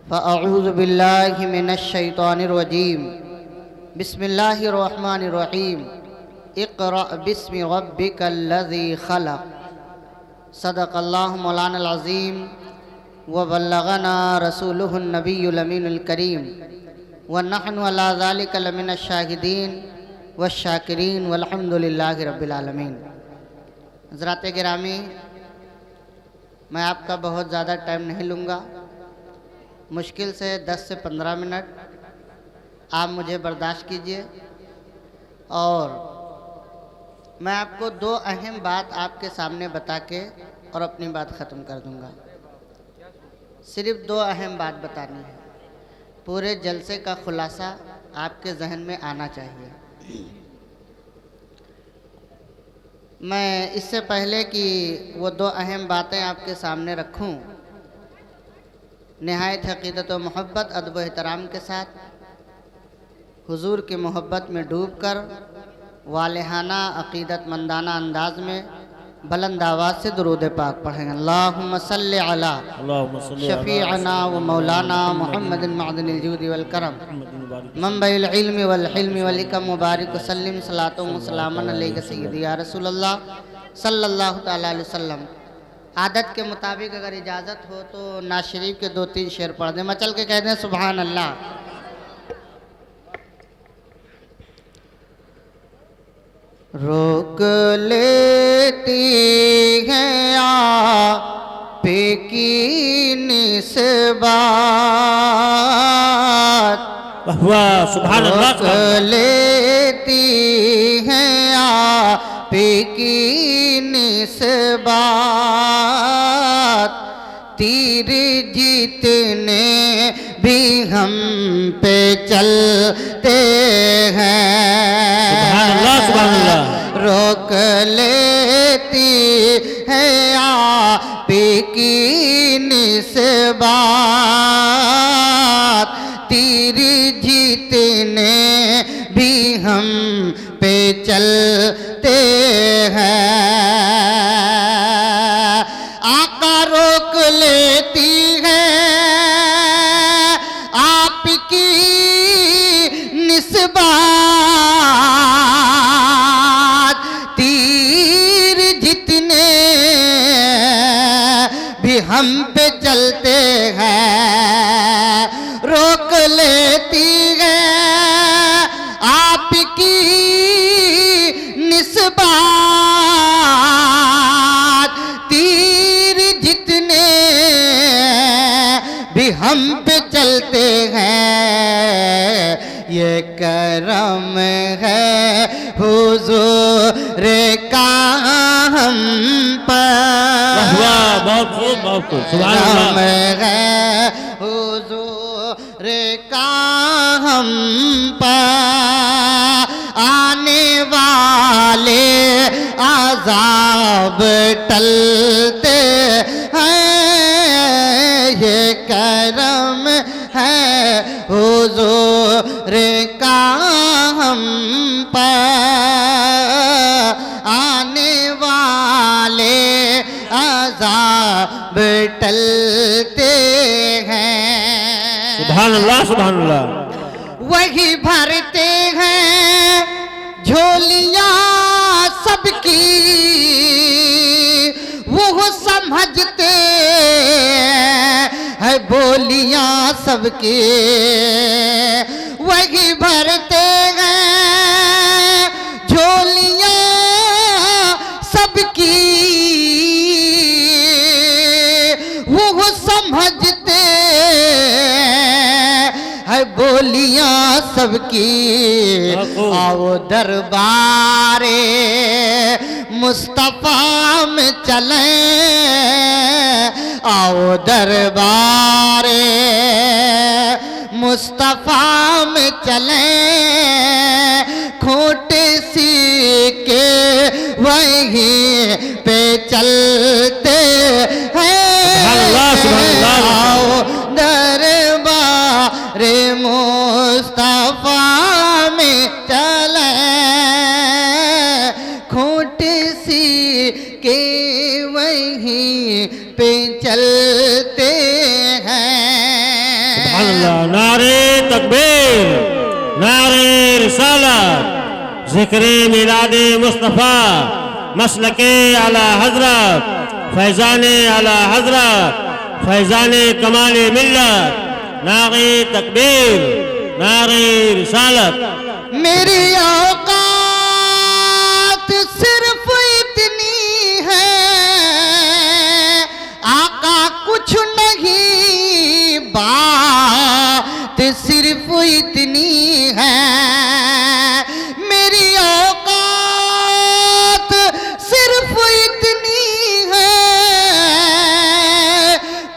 फ़अऊज़ु बिल्लाहि मिनश्शैतानिर्रजीम बिस्मिल्लाहिर्रहमानिर्रहीम इक़रा बिस्मि रब्बिकल्लज़ी ख़लक़ सदक़ल्लाहु मौलानल अज़ीम व बल्लगना रसूलुहुन नबियुल अमीनुल करीम व नहनु अला ज़ालिका लमिनश शाहिदीन व शाकिरीन वल्हम्दुलिल्लाहि रब्बिल आलमीन। हज़रात गिरामी, मैं आपका बहुत ज़्यादा टाइम नहीं लूँगा, मुश्किल से 10 से 15 मिनट आप मुझे बर्दाश्त कीजिए और मैं आपको दो अहम बात आपके सामने बता के और अपनी बात ख़त्म कर दूँगा। सिर्फ दो अहम बात बतानी है, पूरे जलसे का खुलासा आपके जहन में आना चाहिए। मैं इससे पहले कि वो दो अहम बातें आपके सामने रखूं, नहायत हक़ीक़त व मोहब्बत अदब व एहतराम के साथ हुजूर की मोहब्बत में डूबकर वालिहाना अक़ीदतमंदाना अंदाज में बुलंद आवाज़ से दुरूद पाक पढ़ेंगे। अल्लाहुम्मा सल्लि अला शफ़ीअना व मौलाना मुहम्मदिन मअदनिल जूदि वल करम मंबइल इल्मि वल हिल्मि वल हिकम मुबारक वसल्लिम सलातो व सलामन अलैका सय्यदी या रसूलल्लाह सल्लल्लाहु तआला अलैहि वसल्लम। आदत के मुताबिक अगर इजाज़त हो तो नाज़ शरीफ के 2-3 शेर पढ़ दें, मचल के कह दें सुभान अल्लाह। रोक लेती है आप की निस्बत, सुभान अल्लाह। रोक लेती है आप की निस्बत, तीर जीतने भी हम पे चलते हैं। सुभान अल्लाह, सुभान अल्लाह। रोक लेती है आप की निस्बत, तीर जीतने भी हम पे चलते हैं। आका रोक लेती है आपकी निस्बत, तीर जितने भी हम पे चलते हैं। रोक लेती है आपकी निस्बत, तीर जितने भी हम पे चलते हैं। ये करम है हुजूर का हम पर, बहुत खूब, बहुत खूब। सुभान करम अल्लाह। है हुजूर का हम पर, आने वाले अज़ाब टलते हैं। ये करम है हुजूर का हम पर, आने वाले अज़ाब टलते हैं। सुभान अल्लाह, सुभान अल्लाह। वही भरते हैं झोलियां सबकी, वो समझते है बोलियां सबकी। वही भरते हैं झोलियां सबकी, वो समझते है बोलियां सबकी। आओ दरबारे मुस्तफा में चलें, आओ दरबारे मुस्तफा में चलें, खोटे सीके वहीं पे चलते हैं। आओ दरबारे मुस्तफा में चलें, खोटे सी के वहीं पे चलते हैं। सुभान अल्लाह। नारे तकबीर, नारे रिसालत, ज़िक्र मिलादे मुस्तफ़ा, मसलके आला हजरत, फैज़ाने आला हजरत, फैज़ाने कमाले मिल्लत, नारे तकबीर, नारे रिसालत। मेरी औकात सिर्फ इतनी है, आका कुछ नहीं, बात सिर्फ इतनी है। मेरी औकात सिर्फ इतनी है,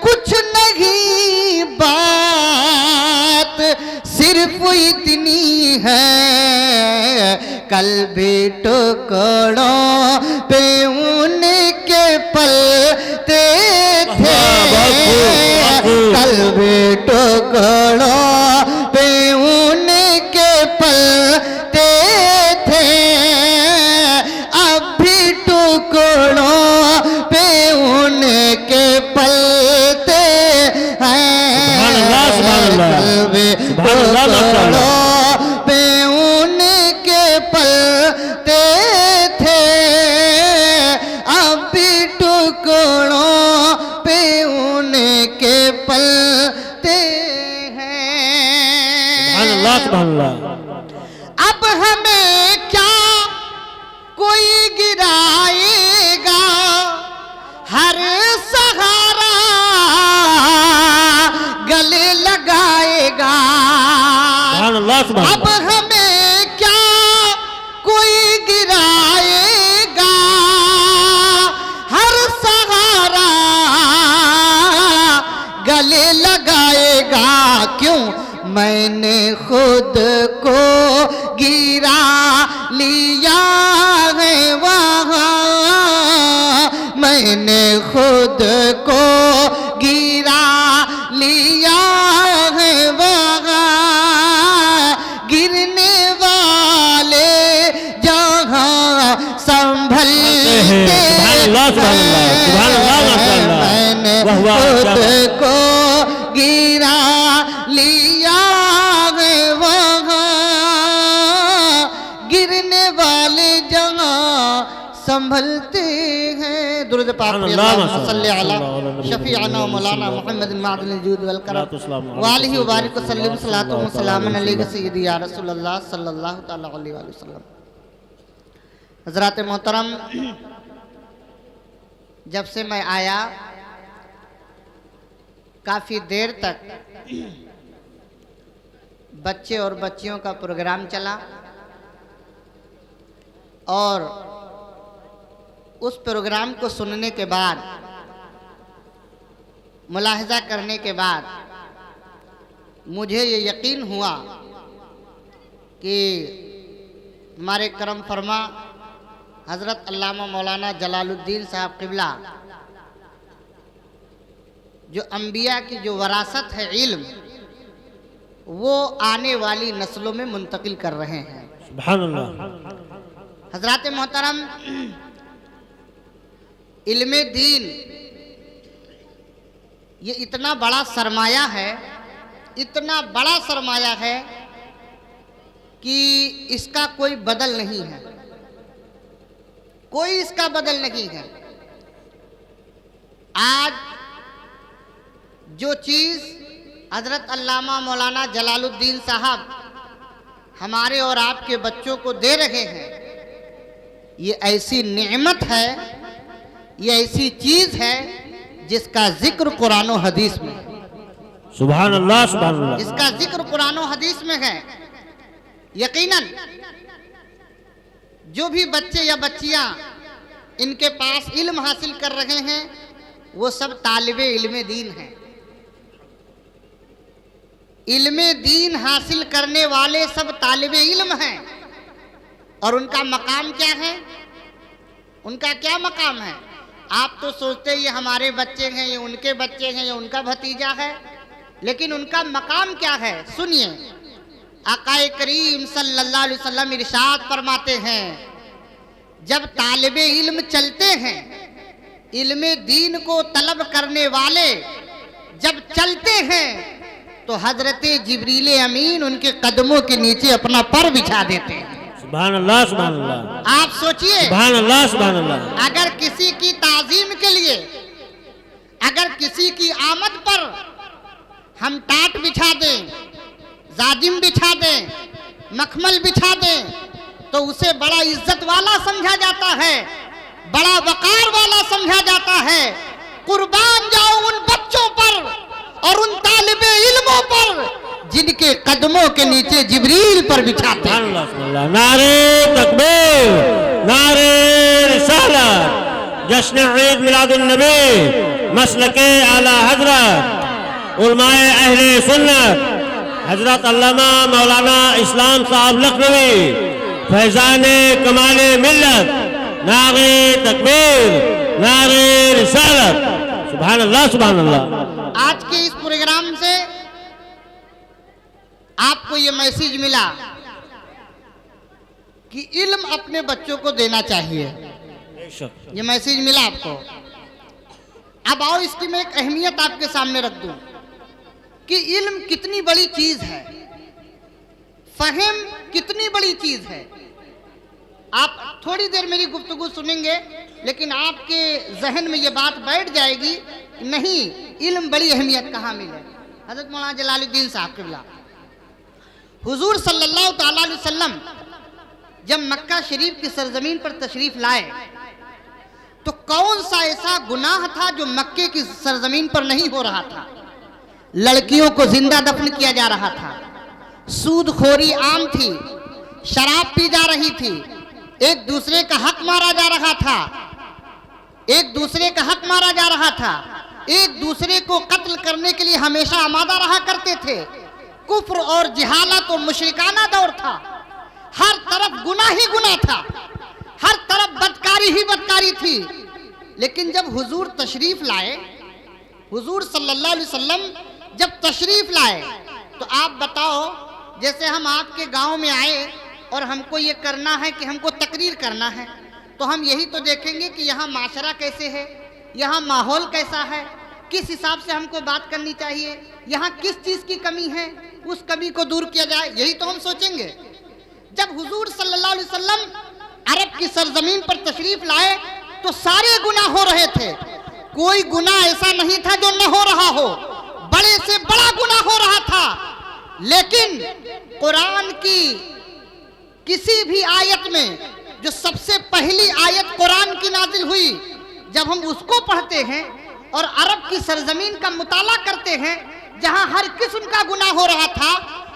कुछ नहीं, बात सिर्फ इतनी है। कल भी टुकड़ों पे उनके पलते थे, कल भी टुकड़ों पे उनके पलते थे, अब भी टुकड़ों पे उनके पलते हैं। कल भी टुकड़ों पे उनके पलते थे, अब भी टुकड़ों पे उनके पलते हैं। सुभान अल्लाह। अब हमें क्या कोई गिराएगा, हर सहारा गले लगाएगा। अब हमें क्या कोई गिराएगा, हर सहारा गले लगाएगा। क्यों? मैंने खुद को गिरा लिया है वहाँ, मैंने खुद को गिरा लिया है वहाँ। गिरने वाले जहाँ संभलते हैं, मैंने खुद को गिरा लिया है वहाँ। गिरने वाले जहाँ संभलते हैं। दुरूद पाक पे अल्लाहुम्मा सल्ली अला शफीअना व मौलाना मुहम्मद मादिल जूद वल करम व आलिहि व बारिक व सल्लिम सलातो व सलामन अलैका सय्यदी या रसूलल्लाह सल्लल्लाहु तआला अलैहि वसल्लम। हज़रात मोहतरम, जब से मैं आया काफ़ी देर तक बच्चे और बच्चियों का प्रोग्राम चला और उस प्रोग्राम को सुनने के बाद, मुलाहिज़ा करने के बाद मुझे ये यकीन हुआ कि हमारे करम फरमा हज़रत अल्लामा मौलाना जलालुद्दीन साहब क़िबला जो अंबिया की जो वरासत है इल्म, वो आने वाली नस्लों में मुंतकिल कर रहे हैं। सुभान अल्लाह। हज़रात मोहतरम, इल्मे दीन ये इतना बड़ा सरमाया है, इतना बड़ा सरमाया है कि इसका कोई बदल नहीं है, कोई इसका बदल नहीं है। आज जो चीज़ हज़रत अल्लामा मौलाना जलालुद्दीन साहब हमारे और आपके बच्चों को दे रहे हैं, ये ऐसी नेमत है, ये ऐसी चीज़ है जिसका जिक्र कुरान और हदीस में है। सुभान अल्लाह, सुभान अल्लाह। इसका जिक्र कुरान और हदीस में है। यकीनन जो भी बच्चे या बच्चियां इनके पास इल्म हासिल कर रहे हैं, वो सब तालिबे इल्मे दीन हैं। इल्मे दीन हासिल करने वाले सब तालिबे इल्म हैं। और उनका मकाम क्या है? उनका क्या मकाम है? आप तो सोचते ये हमारे बच्चे हैं, ये उनके बच्चे हैं, ये उनका भतीजा है, लेकिन उनका मकाम क्या है? सुनिए, आकाए करीम सल्लल्लाहु अलैहि वसल्लम इरशाद फरमाते हैं, जब तालिबे इल्म चलते हैं, इल्मे दीन को तलब करने वाले जब चलते हैं, तो हजरत जिब्रील अमीन उनके कदमों के नीचे अपना पर बिछा देते हैं। सुभान अल्लाह, सुभान अल्लाह, आप सोचिए, सुभान अल्लाह, सुभान अल्लाह। अगर किसी की ताजीम के लिए, अगर किसी की आमद पर हम टाट बिछा दें, जाजिम बिछा दें, मखमल बिछा दें, तो उसे बड़ा इज्जत वाला समझा जाता है, बड़ा वकार वाला समझा जाता है। कुर्बान जाओ उन बच्चों पर और उन तालिबे इल्मों पर जिनके कदमों के नीचे जिब्रील पर बिछाते हैं। सुभान अल्लाह, सुभान अल्लाह। नारे तकबीर, नारे रिसालत, जश्न ईद मिलादुन नबी, मसलके आला हजरत उलमाए अहले सुन्नत हजरत अल्लामा मौलाना इस्लाम साहब लखनवी फैजाने कमाले मिल्लत, नारे तकबीर, नारे रिसालत, सुभान अल्लाह, सुभान अल्लाह। आज के इस प्रोग्राम से आपको ये मैसेज मिला कि इल्म अपने बच्चों को देना चाहिए, ये मैसेज मिला आपको। अब आओ इसकी मैं एक अहमियत आपके सामने रख दूं कि इल्म कितनी बड़ी चीज है, फहम कितनी बड़ी चीज है। आप थोड़ी देर मेरी गुफ्तगू सुनेंगे, लेकिन आपके जहन में ये बात बैठ जाएगी, नहीं इल्म बड़ी अहमियत कहाँ मिले। हजरत मौलाना जलालुद्दीन साहब क़िबला हुजूर सल्लल्लाहु ताला अलैहि वसल्लम जब मक्का शरीफ की सरजमीन पर तशरीफ लाए, तो कौन सा ऐसा गुनाह था जो मक्के की सरजमीन पर नहीं हो रहा था? लड़कियों को जिंदा दफन किया जा रहा था, सूदखोरी आम थी, शराब पी जा रही थी, एक दूसरे का हक मारा जा रहा था, एक दूसरे का हक मारा जा रहा था, एक दूसरे को कत्ल करने के लिए हमेशा आमादा रहा करते थे। कुफ्र और जिहालत और मुशरिकाना दौर था, हर तरफ गुनाह ही गुनाह था, हर तरफ बदकारी ही बदकारी थी। लेकिन जब हुजूर तशरीफ लाए, हुजूर सल्लल्लाहु अलैहि वसल्लम जब तशरीफ लाए, तो आप बताओ, जैसे हम आपके गांव में आए और हमको ये करना है कि हमको तकरीर करना है, तो हम यही तो देखेंगे कि यहाँ माशरा कैसे है, यहाँ माहौल कैसा है, किस हिसाब से हमको बात करनी चाहिए, यहाँ किस चीज़ की कमी है, उस कमी को दूर किया जाए, यही तो हम सोचेंगे। जब हुजूर सल्लल्लाहु अलैहि वसल्लम अरब की सरजमीन पर तशरीफ लाए, तो सारे गुनाह हो रहे थे, कोई गुनाह ऐसा नहीं था जो न हो रहा हो, बड़े से बड़ा गुनाह हो रहा था। लेकिन कुरान की किसी भी आयत में, जो सबसे पहली आयत कुरान की नाजिल हुई, जब हम उसको पढ़ते हैं और अरब की सरजमीन का मुताला करते हैं, जहां हर किस्म का गुनाह हो रहा था,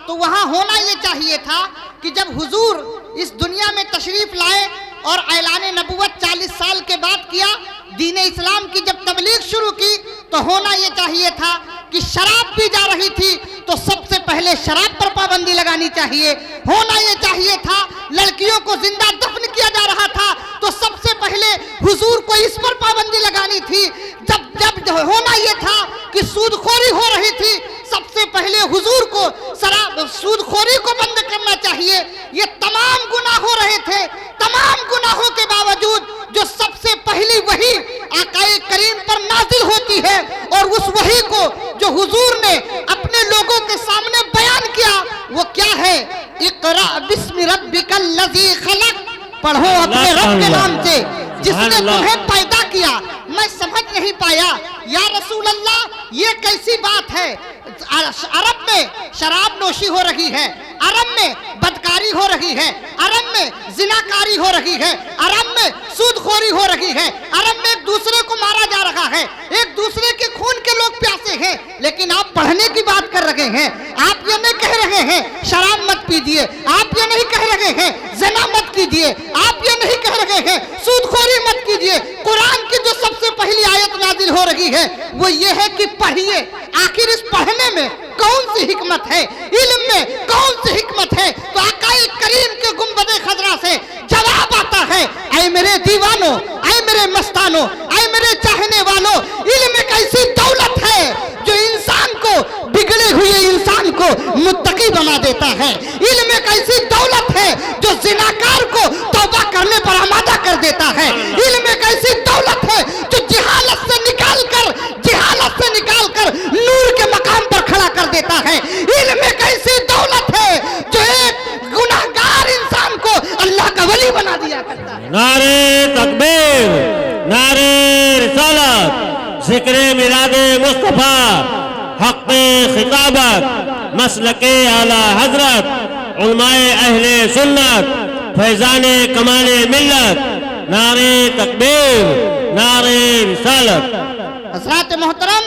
तो वहां होना यह चाहिए था कि जब हुजूर इस दुनिया में तशरीफ लाए और ऐलान नबुवत 40 साल के बाद किया, दीन इस्लाम की जब तबलीग शुरू की, तो होना यह चाहिए था कि शराब पी जा रही थी तो सबसे पहले शराब पर पाबंदी लगानी चाहिए। होना यह चाहिए था लड़कियों को जिंदा दफन किया जा रहा था, तो सबसे पहले हुजूर को इस पर पाबंदी लगानी थी। जब जब होना यह था कि सूदखोरी हो रही थी, सबसे पहले हुजूर को शराब सूदखोरी को बंद करना चाहिए। ये तमाम गुनाह हो रहे थे, तमाम गुनाहों के बावजूद जो सबसे पहली वही आकाए करीम पर नाजिल होती है, और उस वही को जो हुजूर ने अपने लोगों के सामने बयान किया, वो क्या है? इक़रा बिस्मि रब्बिकल लज़ी खलक़, पढ़ो अपने रब के नाम से जिसने तुम्हें पैदा किया। मैं समझ नहीं पाया, या रसूल अल्लाह, ये कैसी बात है? अरब में शराब नोशी हो रही है, अरब में बदकारी हो रही है, अरब में जिनाकारी हो रही है, अरब में सूदखोरी हो रही है, अरब में एक दूसरे को मारा जा रहा है, एक दूसरे के खून के लोग प्यासे हैं, लेकिन आप पढ़ने की बात कर रहे हैं। आप ये नहीं कह रहे हैं शराब मत पीजिए, आप ये नहीं कह रहे हैं ज़िना मत कीजिए, आप ये नहीं कह रहे हैं सूदखोरी मत कीजिए। कुरान की जो सबसे पहली आयत नाजिल हो रही है वो ये है कि पढ़िए। आखिर इस पढ़ने में कौन सी हिकमत है, इल्म में कौन सी हिकमत है? तो आकाए करीम के गुंबदे खजरा से जवाब आता है, ऐ मेरे दीवानों, ऐ मेरे मस्तानों, ऐ मेरे चाहने वालों, इल्म एक ऐसी दौलत है जो इंसान को, बिगड़े हुए इंसान को मुत्तकी बना देता है। इल्म एक ऐसी दौलत है जो जिनाकार को तौबा करने पर आमादा कर देता है। इल्म एक ऐसी दौलत है जो जिहालत से निकाल कर नूर के मकाम पर खड़ा कर देता है। नारे तकबीर, नारे रिसालत, जिक्र मिलादे मुस्तफा, हक़्क़े खिताबत, मसलके आला हजरत, उलमाए अहले सुन्नत, फैज़ाने कमाले मिल्लत, नारे तकबीर, नारे रिसालत। हज़रात मोहतरम,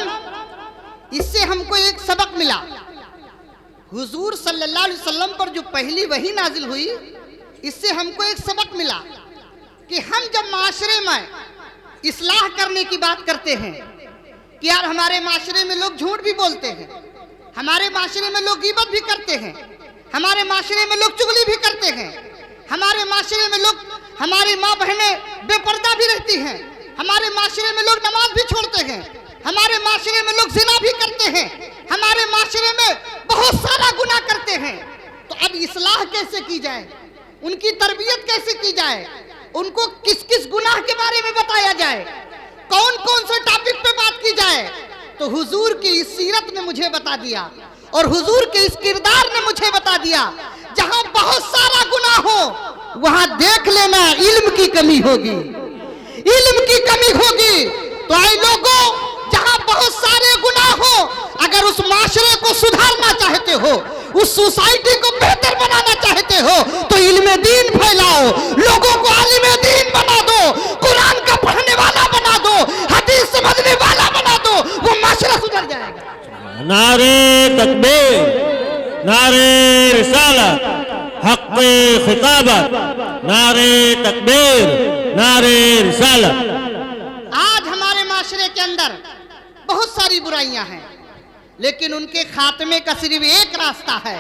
इससे हमको एक सबक मिला। हुजूर सल्लल्लाहु अलैहि वसल्लम पर जो पहली वही नाजिल हुई, इससे हमको एक सबक मिला कि हम जब माशरे में इस्लाह करने की बात करते हैं कि यार हमारे माशरे में लोग झूठ भी बोलते हैं, हमारे माशरे में लोग गीबत भी करते हैं, हमारे माशरे में लोग चुगली भी करते हैं, हमारे माशरे में लोग, हमारी माँ बहनें बेपर्दा भी रहती हैं, हमारे माशरे में लोग नमाज भी छोड़ते हैं, हमारे माशरे में लोग जिना भी करते हैं, हमारे माशरे में बहुत सारा गुनाह करते हैं। तो अब इस्लाह कैसे की जाए, उनकी तरबियत कैसे की जाए, उनको किस किस गुनाह के बारे में बताया जाए, कौन कौन से टॉपिक पे बात की जाए। तो हुजूर की इस सीरत ने मुझे बता दिया और हुजूर के इस किरदार ने मुझे बता दिया, जहां बहुत सारा गुनाह हो वहां देख लेना इल्म की कमी होगी, इल्म की कमी होगी। तो आए लोगों, जहां बहुत सारे गुनाह हो, अगर उस माशरे को सुधारना चाहते हो, उस सोसाइटी को बेहतर बनाना चाहते हो, तो इल्म दीन फैलाओ, लोगों को आलिम दीन बना दो, कुरान का पढ़ने वाला बना दो, हदीस समझने वाला बना दो, वो माशरा सुधर जाएगा। नारे तकबीर, नारे रिसालत, हक़्क़े खिताबत, नारे तकबीर, नारे रिसालत। आज हमारे माशरे के अंदर बहुत सारी बुराइयां हैं, लेकिन उनके खात्मे का सिर्फ एक रास्ता है।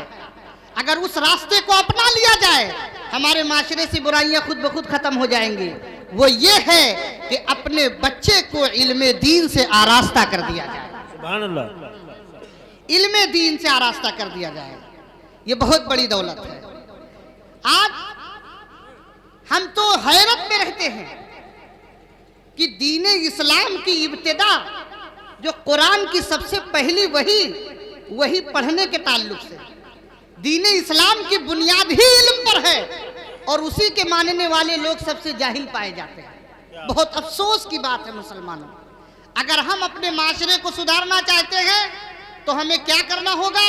अगर उस रास्ते को अपना लिया जाए, हमारे माशरे से बुराइयां खुद ब खुद खत्म हो जाएंगी। वो ये है कि अपने बच्चे को इल्मे दीन से आरास्ता कर दिया जाए, सुभान अल्लाह, इल्मे दीन से आरास्ता कर दिया जाए। ये बहुत बड़ी दौलत है। आज हम तो हैरत में रहते हैं कि दीन इस्लाम की इब्तिदा जो कुरान की सबसे पहली वही पढ़ने के ताल्लुक से, दीन इस्लाम की बुनियाद ही इल्म पर है और उसी के मानने वाले लोग सबसे जाहिल पाए जाते हैं। बहुत अफसोस की बात है मुसलमानों। अगर हम अपने माशरे को सुधारना चाहते हैं तो हमें क्या करना होगा?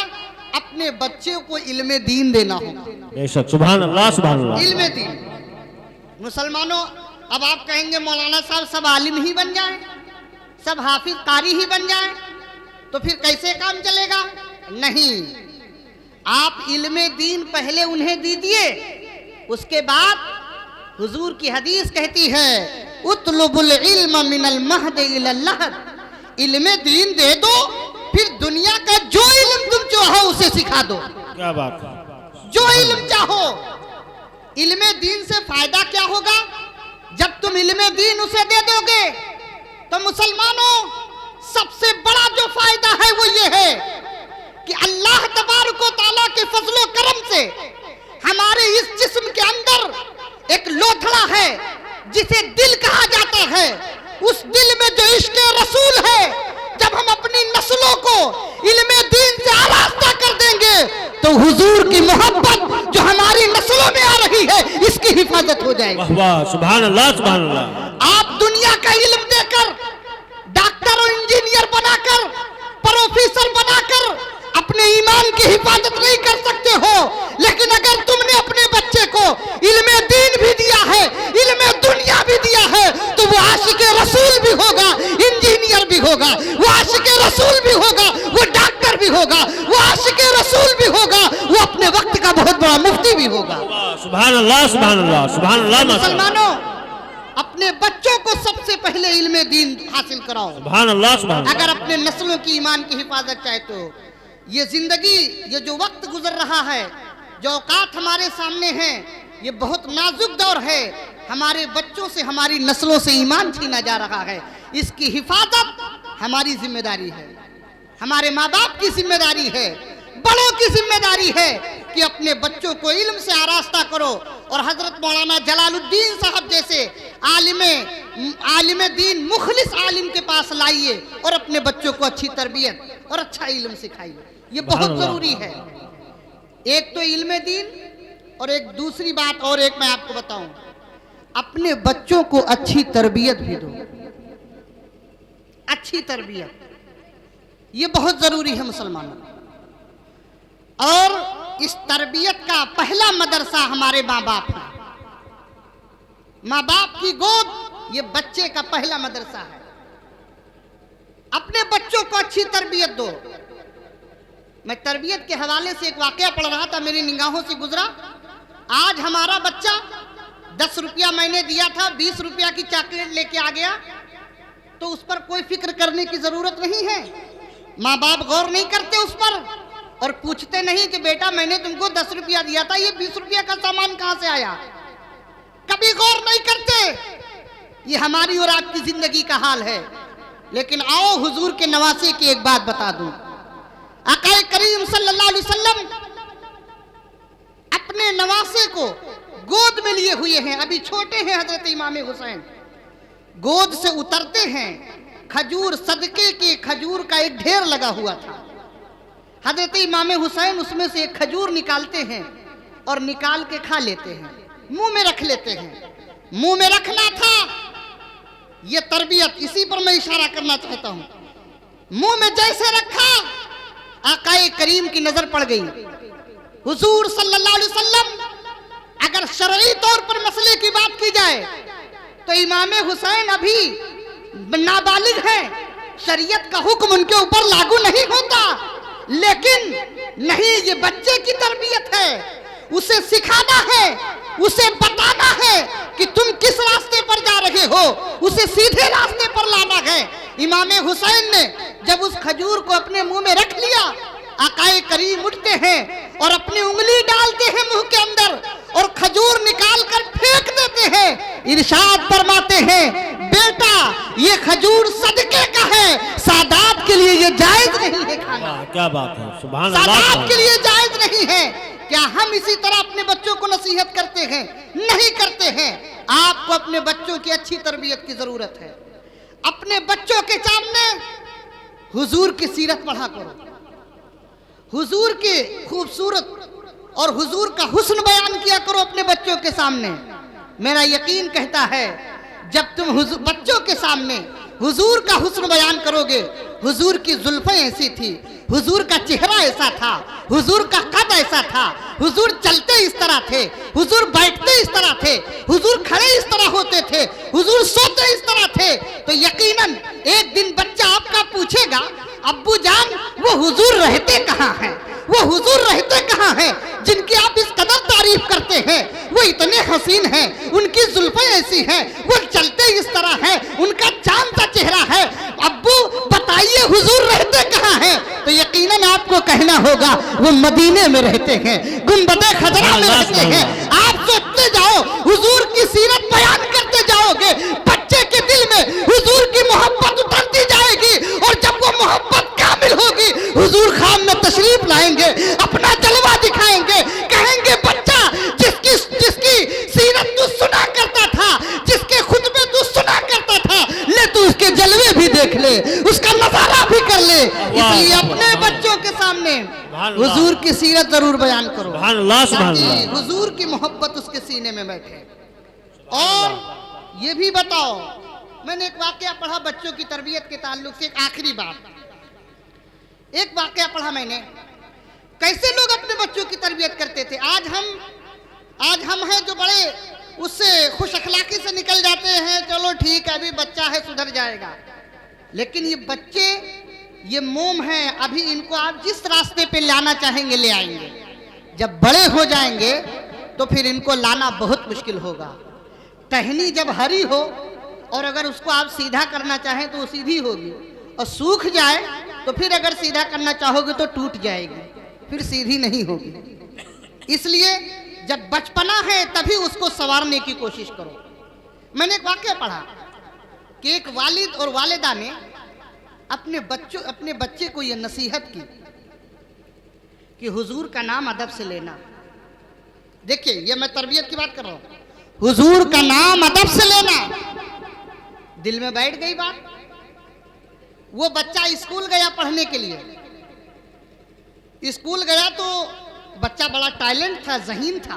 अपने बच्चे को इल्मे दीन देना होगा। बेशक, सुभान अल्लाह, सुभान अल्लाह। इल्मे दीन। मुसलमानों, अब आप कहेंगे मौलाना साहब सब आलिम ही बन जाएं, सब हाफिज कारी ही बन जाएं, तो फिर कैसे काम चलेगा? नहीं, आप इल्मे दीन पहले उन्हें दीजिए, उसके बाद हुजूर की हदीस कहती है उतलुबुल इल्म मिनल महद इलल लहद। इल्मे दीन दे दो, फिर दुनिया का जो इल्म तुम चाहो उसे सिखा दो। क्या बात, जो इल्म चाहो। इल्मे दीन से फायदा क्या होगा? जब तुम इल्मे दीन उसे दे दोगे तो मुसलमानों, सबसे बड़ा जो फायदा है वो ये है कि अल्लाह तबारक व तआला के फजलो करम से हमारे इस जिस्म के अंदर एक लोथड़ा है जिसे दिल कहा जाता है। उस दिल में जो इश्क रसूल है, जब हम अपनी नस्लों को इल्मे दीन से आरास्ता कर देंगे तो हुजूर की मोहब्बत जो हमारी नस्लों में आ रही है, इसकी हिफाजत हो जाएगी। वाह, सुभान अल्लाह, सुभान अल्लाह। आप दुनिया का इल्म देकर डॉक्टर और इंजीनियर बनाकर, प्रोफेसर बनाकर अपने ईमान की हिफाजत नहीं कर सकते हो, लेकिन अगर तुमने अपने बच्चे को इल्मे दीन भी दिया है, इल्मे दुनिया भी दिया है, तो वो आशिक रसूल भी होगा, इंजीनियर भी होगा, वो आशिक रसूल भी होगा, वो डॉक्टर भी होगा, वो आशिक रसूल भी होगा, वो अपने वक्त का बहुत बड़ा मुफ्ती भी होगा। सुभान अल्लाह, सुभान अल्लाह, सुभान अल्लाह। मुसलमानों, अपने बच्चों को सबसे पहले इल्मे दीन हासिल कराओ। सुभान अल्लाह, सुभान अल्लाह। अगर अपने नस्लों की ईमान की हिफाजत चाहे तो ये जिंदगी, ये जो वक्त गुजर रहा है, जो औकात हमारे सामने हैं, ये बहुत नाजुक दौर है। हमारे बच्चों से, हमारी नस्लों से ईमान छीना जा रहा है। इसकी हिफाजत हमारी जिम्मेदारी है, हमारे माँ बाप की जिम्मेदारी है, बड़ों की जिम्मेदारी है कि अपने बच्चों को इल्म से आरास्ता करो। और हजरत मौलाना जलालुद्दीन साहब जैसे आलिम दीन, मुखलिस आलिम के पास लाइए और अपने बच्चों को अच्छी तरबियत और अच्छा इल्म सिखाइए। ये बहुत जरूरी है। एक तो इल्मे दीन, और एक दूसरी बात और एक मैं आपको बताऊं, अपने बच्चों को अच्छी तरबियत भी दो। अच्छी तरबियत ये बहुत जरूरी है मुसलमानों। और इस तरबियत का पहला मदरसा हमारे माँ बाप है। माँ बाप की गोद ये बच्चे का पहला मदरसा है। अपने बच्चों को अच्छी तरबियत दो। मैं तरबियत के हवाले से एक वाकया पढ़ रहा था, मेरी निगाहों से गुजरा। आज हमारा बच्चा 10 रुपया मैंने दिया था, 20 रुपया की चॉकलेट लेके आ गया, तो उस पर कोई फिक्र करने की जरूरत नहीं है। माँ बाप गौर नहीं करते उस पर और पूछते नहीं कि बेटा मैंने तुमको 10 रुपया दिया था, ये 20 रुपया का सामान कहां से आया। कभी गौर नहीं करते। ये हमारी और आपकी जिंदगी का हाल है। लेकिन आओ हुजूर के नवासे की एक बात बता दूं। आका करीम सल्लल्लाहु अलैहि वसल्लम अपने नवासे को गोद में लिए हुए हैं। अभी छोटे हैं हजरत इमाम हुसैन। गोद से उतरते हैं, खजूर सदके के खजूर का एक ढेर लगा हुआ था। हजरत इमाम हुसैन उसमें से एक खजूर निकालते हैं और निकाल के खा लेते हैं, मुंह में रख लेते हैं। मुंह में रखना था, यह तरबियत, इसी पर मैं इशारा करना चाहता हूं। मुंह में जैसे रखा, आकाए करीम की नजर पड़ गई। हुजूर सल्लल्लाहु अलैहि वसल्लम, अगर शरई तौर पर मसले की बात की जाए तो इमाम हुसैन अभी नाबालिग हैं, शरीयत का हुक्म उनके ऊपर लागू नहीं होता। लेकिन नहीं, ये बच्चे की तरबियत है, उसे सिखाना है, उसे बताना है कि तुम किस रास्ते पर जा रहे हो, उसे सीधे रास्ते पर लाना है। इमाम हुसैन ने जब उस खजूर को अपने मुंह में रख लिया, आकाए करीम उठते हैं और अपनी उंगली डालते हैं मुंह के अंदर और खजूर निकाल कर फेंक देते हैं। इरशाद फरमाते हैं, बेटा ये खजूर सदके का है, सादात के लिए ये जायज नहीं है खाना। क्या बात है, सुभान अल्लाह। सादात के लिए जायज नहीं है। क्या हम इसी तरह अपने बच्चों को नसीहत करते हैं? नहीं करते हैं। आपको अपने बच्चों की अच्छी तरबियत की जरूरत है। अपने बच्चों के सामने हुजूर की सीरत पढ़ा करो, हुजूर की खूबसूरत और हुजूर का हुस्न बयान किया करो अपने बच्चों के सामने। मेरा यकीन कहता है जब तुम बच्चों के सामने हुजूर का हुस्न बयान करोगे, हुजूर की जुल्फें ऐसी थी, हुजूर का चेहरा ऐसा था, हुजूर का कद ऐसा था, हुजूर चलते इस तरह थे, हुजूर बैठते इस तरह थे, हुजूर खड़े इस तरह होते थे, हुजूर सोते इस तरह थे, तो यकीनन एक दिन बच्चा आपका पूछेगा, अब्बू जान वो हुजूर रहते कहाँ हैं, वो हुजूर रहते कहाँ हैं जिनकी आप इस कदर तारीफ करते हैं। वो इतने हसीन हैं, उनकी जुल्फें ऐसी हैं, वो चलते इस तरह हैं, उनका चांद सा चेहरा है, अब्बू बताइए हुजूर रहते कहाँ हैं। तो यकीनन आपको कहना होगा वो मदीने में रहते हैं, गुंबदे खजरा में रहते हैं। आप सोचते जाओ, हुजूर की सीरत बयान करते जाओगे, बच्चे के दिल में हुजूर की मोहब्बत उतरती जाएगी और जब वो मोहब्बत कामिल होगी, हुजूर खाम में तशरीफ लाएंगे, अपना जलवा दिखाएंगे, कहेंगे बच्चा जिसकी सीरत तू सुना करता था, जिसके खुतबे तू सुना करता था, ले तू उसके जलवे भी देख ले, उसका नजारा भी कर ले। इसलिए अपने बच्चों के सामने हुजूर की सीरत जरूर बयान करो, ताकि हुजूर की मोहब्बत उसके सीने में बैठे। और ये भी बताओ, मैंने एक वाकया पढ़ा बच्चों की तरबियत के ताल्लुक से, एक आखिरी बात, एक वाकया पढ़ा मैंने, कैसे लोग अपने बच्चों की तरबियत करते थे। आज हम हैं जो बड़े उससे खुश अखलाकी से निकल जाते हैं, चलो ठीक है अभी बच्चा है सुधर जाएगा। लेकिन ये बच्चे ये मोम हैं, अभी इनको आप जिस रास्ते पे लाना चाहेंगे ले आएंगे, जब बड़े हो जाएंगे तो फिर इनको लाना बहुत मुश्किल होगा। टहनी जब हरी हो और अगर उसको आप सीधा करना चाहें तो वो सीधी होगी, और सूख जाए तो फिर अगर सीधा करना चाहोगे तो टूट जाएगी, फिर सीधी नहीं होगी। इसलिए जब बचपना है तभी उसको संवारने की कोशिश करो। मैंने एक वाकया पढ़ा कि एक वालिद और वालिदा ने अपने बच्चे को यह नसीहत की कि हुजूर का नाम अदब से लेना। देखिए ये मैं तरबियत की बात कर रहा हूं, हुजूर का नाम अदब से लेना। दिल में बैठ गई बात। वो बच्चा स्कूल गया पढ़ने के लिए, स्कूल गया तो बच्चा बड़ा टैलेंट था, ज़हीन था।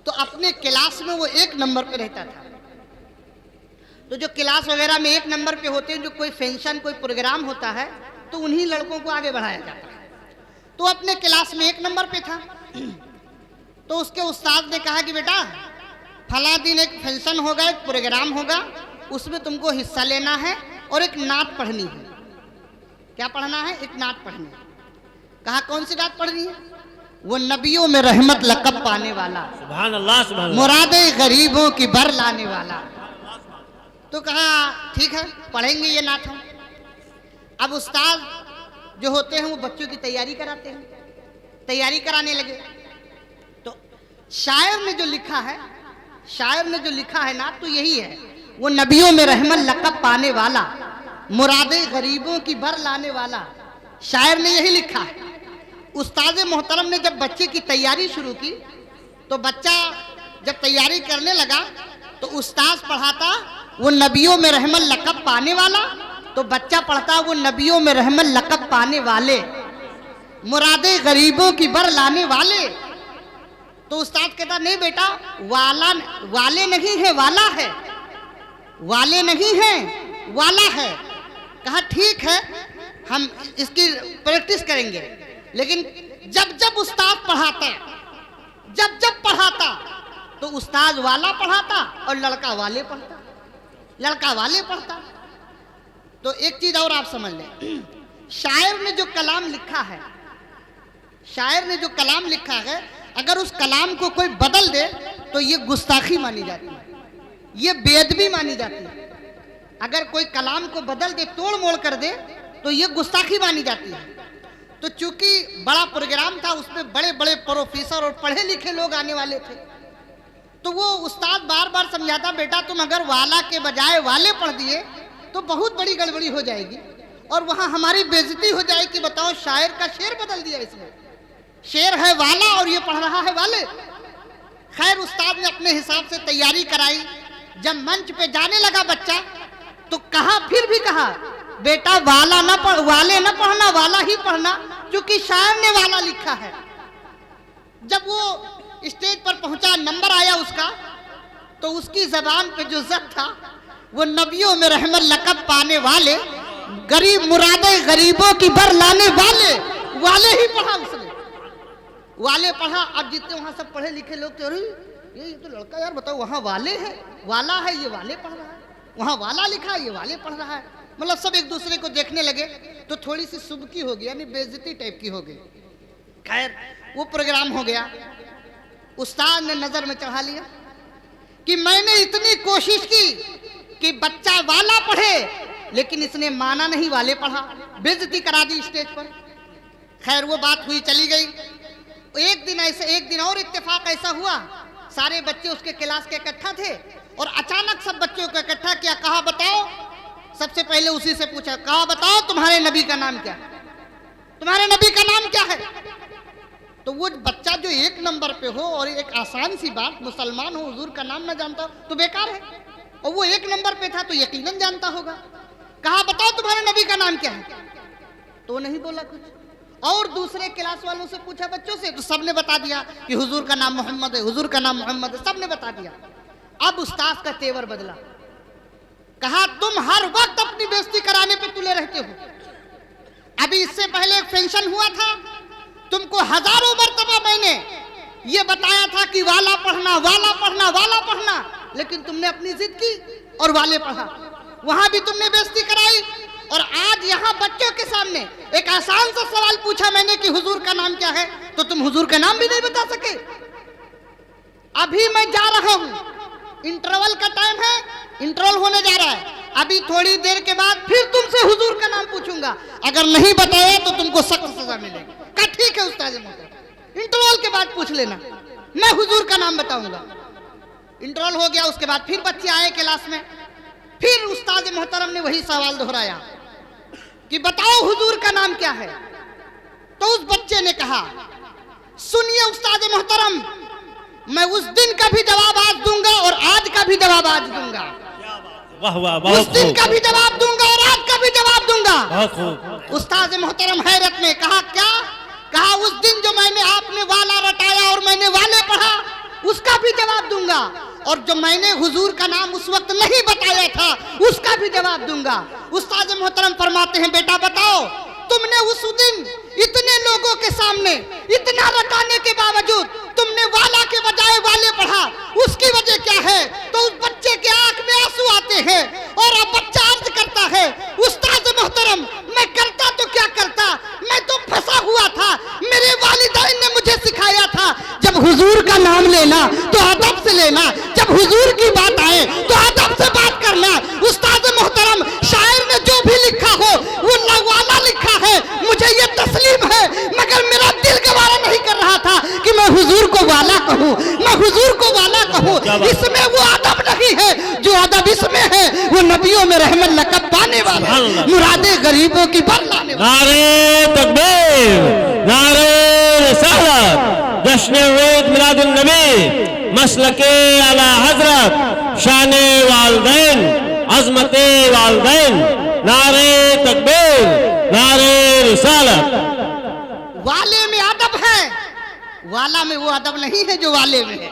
तो अपने क्लास में वो 1 नंबर पे रहता था। तो जो क्लास वगैरह में 1 नंबर पे होते हैं, जो कोई फंक्शन कोई प्रोग्राम होता है तो उन्हीं लड़कों को आगे बढ़ाया जाता है। तो अपने क्लास में 1 नंबर पे था। तो उसके उस्ताद ने कहा कि बेटा फला दिन एक फंक्शन होगा, एक प्रोग्राम होगा, उसमें तुमको हिस्सा लेना है और एक नात पढ़नी है। क्या पढ़ना है? एक नात पढ़नी है। कहा कौन सी नात पढ़नी है? वो नबियों में रहमत लक़ब पाने वाला, सुभान अल्लाह, सुभान अल्लाह। मुरादे गरीबों की भर लाने वाला। तो कहा ठीक है, पढ़ेंगे ये नात हम। अब उस्ताद जो होते हैं वो बच्चों की तैयारी कराते हैं, तैयारी कराने लगे। तो शायर ने जो लिखा है, शायर ने जो लिखा है नात तो यही है, वो नबियों में रहमत लक़ब पाने वाला, मुरादे गरीबों की भर लाने वाला। शायर ने यही लिखा है। उस्ताद मोहतरम ने जब बच्चे की तैयारी शुरू की तो बच्चा जब तैयारी करने लगा तो उस्ताद पढ़ाता वो नबियों में रहमत लक़ब पाने वाला, तो बच्चा पढ़ता वो नबियों में रहमत लक़ब पाने वाले, मुरादे गरीबों की भर लाने वाले। तो उस्ताद कहता नहीं बेटा, वाले नहीं है, वाला है, वाले नहीं है, वाला है। कहा ठीक है, हम इसकी प्रैक्टिस करेंगे। लेकिन जब जब उस्ताद पढ़ाता, जब जब पढ़ाता तो उस्ताद वाला पढ़ाता और लड़का वाले पढ़ता, लड़का वाले पढ़ता। तो एक चीज और आप समझ लें, शायर ने जो कलाम लिखा है, शायर ने जो कलाम लिखा है, अगर उस कलाम को कोई बदल दे तो ये गुस्ताखी मानी जाती है, ये बेअदबी मानी जाती है। अगर कोई कलाम को बदल दे, तोड़ मोड़ कर दे, तो ये गुस्ताखी मानी जाती है। तो चूंकि बड़ा प्रोग्राम था, उसमें बड़े बड़े प्रोफेसर और पढ़े लिखे लोग आने वाले थे, तो वो उस्ताद बार बार समझाता बेटा तुम अगर वाला के बजाय वाले पढ़ दिए तो बहुत बड़ी गड़बड़ी हो जाएगी और वहां हमारी बेइज्जती हो जाएगी। बताओ शायर का शेर बदल दिया, इसमें शेर है वाला और ये पढ़ रहा है वाले। खैर उस्ताद ने अपने हिसाब से तैयारी कराई। जब मंच पे जाने लगा बच्चा तो कहा, फिर भी कहा बेटा वाला ना पढ़, वाले ना पढ़ना, वाला ही पढ़ना, क्योंकि शायर ने वाला लिखा है। जब वो स्टेज पर पहुंचा, नंबर आया उसका, तो उसकी जबान पे जो ज़द था वो नबियों में रहमत लक़ब पाने वाले, गरीब मुरादे गरीबों की भर लाने वाले, वाले ही पढ़ा उसने, वाले पढ़ा। अब जितने वहां सब पढ़े लिखे लोग थे, अरे ये तो लड़का यार, बताओ वहां वाले है, वाला है, ये वाले पढ़ रहा है, वहां वाला लिखा है, ये वाले पढ़ रहा है। मतलब सब एक दूसरे को देखने लगे तो थोड़ी सी सुबकी हो गई, यानी बेइज्जती टाइप की हो गई। खैर वो प्रोग्राम हो गया। उस्ताद ने नजर में चढ़ा लिया कि मैंने इतनी कोशिश की कि बच्चा वाला पढ़े, लेकिन इसने माना नहीं, वाले पढ़ा, बेइज्जती करा दी स्टेज पर। खैर वो बात हुई, चली गई। एक दिन और इत्तेफाक ऐसा हुआ, सारे बच्चे उसके क्लास के इकट्ठा थे और अचानक सब बच्चों को इकट्ठा किया। कहा बताओ, सबसे पहले उसी से पूछा, कहा बताओ तुम्हारे नबी का नाम क्या है, तुम्हारे नबी का नाम क्या है। तो वो बच्चा जो 1 नंबर पे हो और एक आसान सी बात, मुसलमान हो, हुजूर का नाम ना जानता हो तो बेकार है, और वो 1 नंबर पे था तो यकीनन जानता होगा। कहा बताओ तुम्हारे नबी का नाम क्या है, तो नहीं बोला कुछ। और दूसरे क्लास वालों से पूछा बच्चों से, तो सबने बता दिया कि हुजूर का नाम मोहम्मद है, हुजूर का नाम मोहम्मद है, सबने बता दिया। अब उस्ताद का तेवर बदला। कहा तुम हर वक्त अपनी बेइज्जती कराने पे तुले रहते हो। अभी इससे पहले एक फंक्शन हुआ था, तुमको हजारों मर्तबा मैंने ये बताया था कि वाला पढ़ना, वाला पढ़ना, वाला पढ़ना, लेकिन तुमने अपनी जिद की और वाले पढ़ा, वहां भी तुमने बेइज्जती कराई। और आज यहाँ बच्चों के सामने एक आसान सा सवाल पूछा मैंने कि हुजूर का नाम क्या है, तो तुम हुजूर का नाम भी नहीं बता सके। अभी मैं जा रहा हूँ, इंटरवल का टाइम है, इंटरवल होने जा रहा है, अभी थोड़ी देर के बाद फिर तुमसे हुजूर का नाम पूछूंगा, अगर नहीं बताया तो तुमको सख्त सजा मिलेगी। कहा ठीक है उस्ताद मोहतरम, इंटरवल के बाद पूछ लेना, मैं हुजूर का नाम बताऊंगा। इंटरवल हो गया, उसके बाद फिर बच्चे आए क्लास में, फिर उस्ताद मोहतरम ने वही सवाल दोहराया कि बताओ हुजूर का नाम क्या है। तो उस बच्चे ने कहा सुनिए उस्ताद मोहतरम, मैं उस दिन का भी जवाब आज दूंगा और आज का भी जवाब आज दूंगा। वाह वाह, उस दिन का भी जवाब दूंगा और आज का भी जवाब दूंगा। उस्ताद मोहतरम हैरत में कहा क्या? कहा उस दिन जो मैंने आपने वाला रटाया और मैंने वाले पढ़ा, उसका भी जवाब दूंगा, और जो मैंने हुजूर का नाम उस वक्त नहीं बताया था उसका भी जवाब दूंगा। उस्ताद मोहतरम फरमाते हैं, बेटा बताओ, तुमने उस दिन इतने लोगों के सामने इतना रटाने के बावजूद तुमने वाला के बजाय वाले पढ़ा, उसकी वजह क्या है? तो उस बच्चे के आंख में आंसू आते हैं और अब बच्चा अर्ज करता है, उस्ताद मोहतरम मैं करता तो क्या करता, मैं तो फंसा हुआ था, मेरे वालिदैन ने मुझे सिखाया था जब हुजूर का नाम लेना तो अदब से लेना, जब हुजूर की बात आए तो अदब से बात करना। उस्ताद मोहतरम शायर ने जो भी लिखा हो वो वाला लिखा है, मुझे ये तस्लीम है, मगर मेरा दिल गवारा नहीं कर रहा था कि मैं हुजूर को वाला कहूँ, मैं हुजूर को वाला कहूँ। इसमें वो अदब नहीं है जो अदब इसमें है, वो नबियों में रहमत लक़ब पाने वाले, मुरादे गरीबों की भर लाने वाले। नारे तकबीर, नारे रिसालत, जश्न वेद मिलादुन नबी, मसलके आला हजरत, शाने वालदैन, अजमते वालदैन, नारे तकबीर, नारे रिसालत। वाले में अदब है, वाला में वो अदब नहीं है जो वाले में है।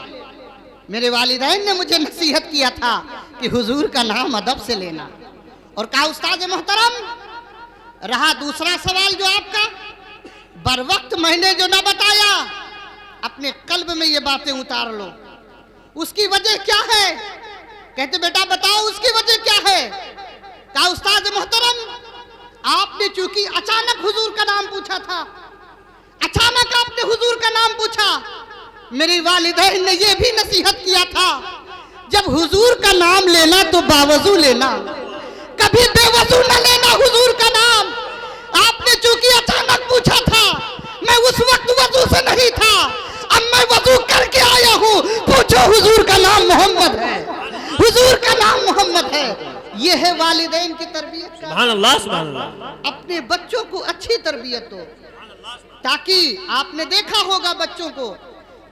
मेरे वालिदैन ने मुझे नसीहत किया था कि हुजूर का नाम अदब से लेना। और कहा, उस्ताद मोहतरम रहा दूसरा सवाल जो आपका, बर वक्त मैंने जो ना बताया, अपने कल्ब में ये बातें उतार लो। उसकी वजह क्या है? कहते बेटा बताओ उसकी वजह क्या है? कहा, उस्ताद मोहतरम आपने चूंकि अचानक हुजूर का नाम पूछा था, अचानक आपने हुजूर का नाम पूछा, मेरी वालिदैन ने यह भी नसीहत किया था जब हुजूर का नाम लेना तो बावजू लेना, कभी बेवजू न लेना हुजूर का नाम। आपने चूंकि अचानक पूछा था, मैं उस वक्त वजू से नहीं था, अब मैं वजू करके आया हूँ, पूछो हुजूर का नाम मोहम्मद है, हुजूर का नाम मोहम्मद है। ये है वालिदैन की तरबियत का। सुभान अल्लाह, सुभान अल्लाह। अपने बच्चों को अच्छी तरबियत दो, ताकि आपने देखा होगा बच्चों को,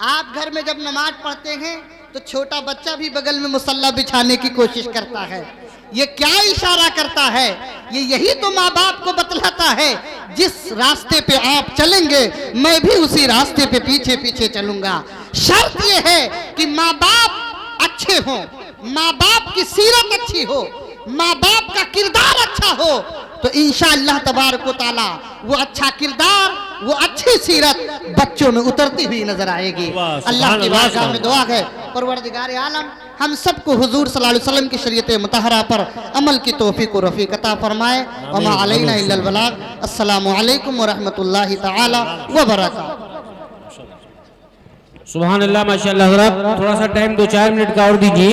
आप घर में जब नमाज पढ़ते हैं तो छोटा बच्चा भी बगल में मुसल्ला बिछाने की कोशिश करता है। ये क्या इशारा करता है? ये यही तो माँ बाप को बतलाता है, जिस रास्ते पे आप चलेंगे मैं भी उसी रास्ते पे पीछे पीछे चलूंगा। शर्त ये है कि माँ बाप अच्छे हों, माँ बाप की सीरत अच्छी हो, माँ बाप का किरदार अच्छा हो, तो इंशाअल्लाह तबारक व तआला वो अच्छा किरदार, वो अच्छी सीरत बच्चों में उतरती हुई नजर आएगी। अल्लाह की बारगाह में दुआ है, परवरदिगार आलम हम सबको हुजूर सल्लल्लाहु अलैहि वसल्लम की शरीयत मुतहरा पर अमल की तौफीक व रफ़ीक अता फरमाए। व मा अलैना इल्लल बलाग। अस्सलामु अलैकुम व रहमतुल्लाहि तआला व बरकातहू। सुभान अल्लाह, माशाअल्लाह। हज़रात थोड़ा सा टाइम 2-4 मिनट का और दीजिए।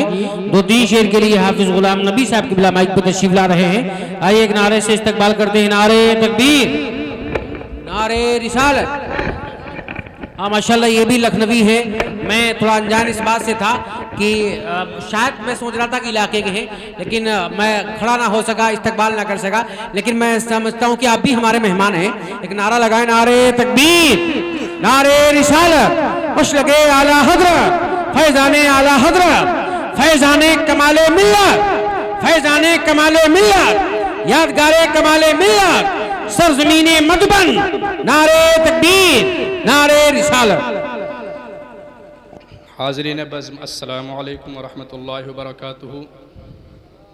2-3 शेर के लिए हाफिज गुलाम नबी साहब की बिला माइक पर तशरीफ ला रहे हैं। आइए एक नारे से इस्तकबाल करते हैं। नारे तकबीर, नारे रिसालत। हाँ माशाअल्लाह, ये भी लखनवी है। मैं थोड़ा अनजान इस बात से था कि शायद मैं सोच रहा था कि इलाके के हैं, लेकिन मैं खड़ा ना हो सका, इस्तकबाल ना कर सका। लेकिन मैं समझता हूँ कि आप भी हमारे मेहमान हैं। एक नारा लगाए, नारे तकबीर, नारे रिसालत, मशलके आला हजरत, फैजाने आला हजरत, फैजाने कमाले मिल्लत, फैजाने कमाले मिल्लत, यादगारे कमाले मिल्लत, सरजमीने मधुबन, नारे तकबीर, नारे रिसालत। हाज़रीन बज़्म, अस्सलामु अलैकुम व रहमतुल्लाहि व बरकातुहू।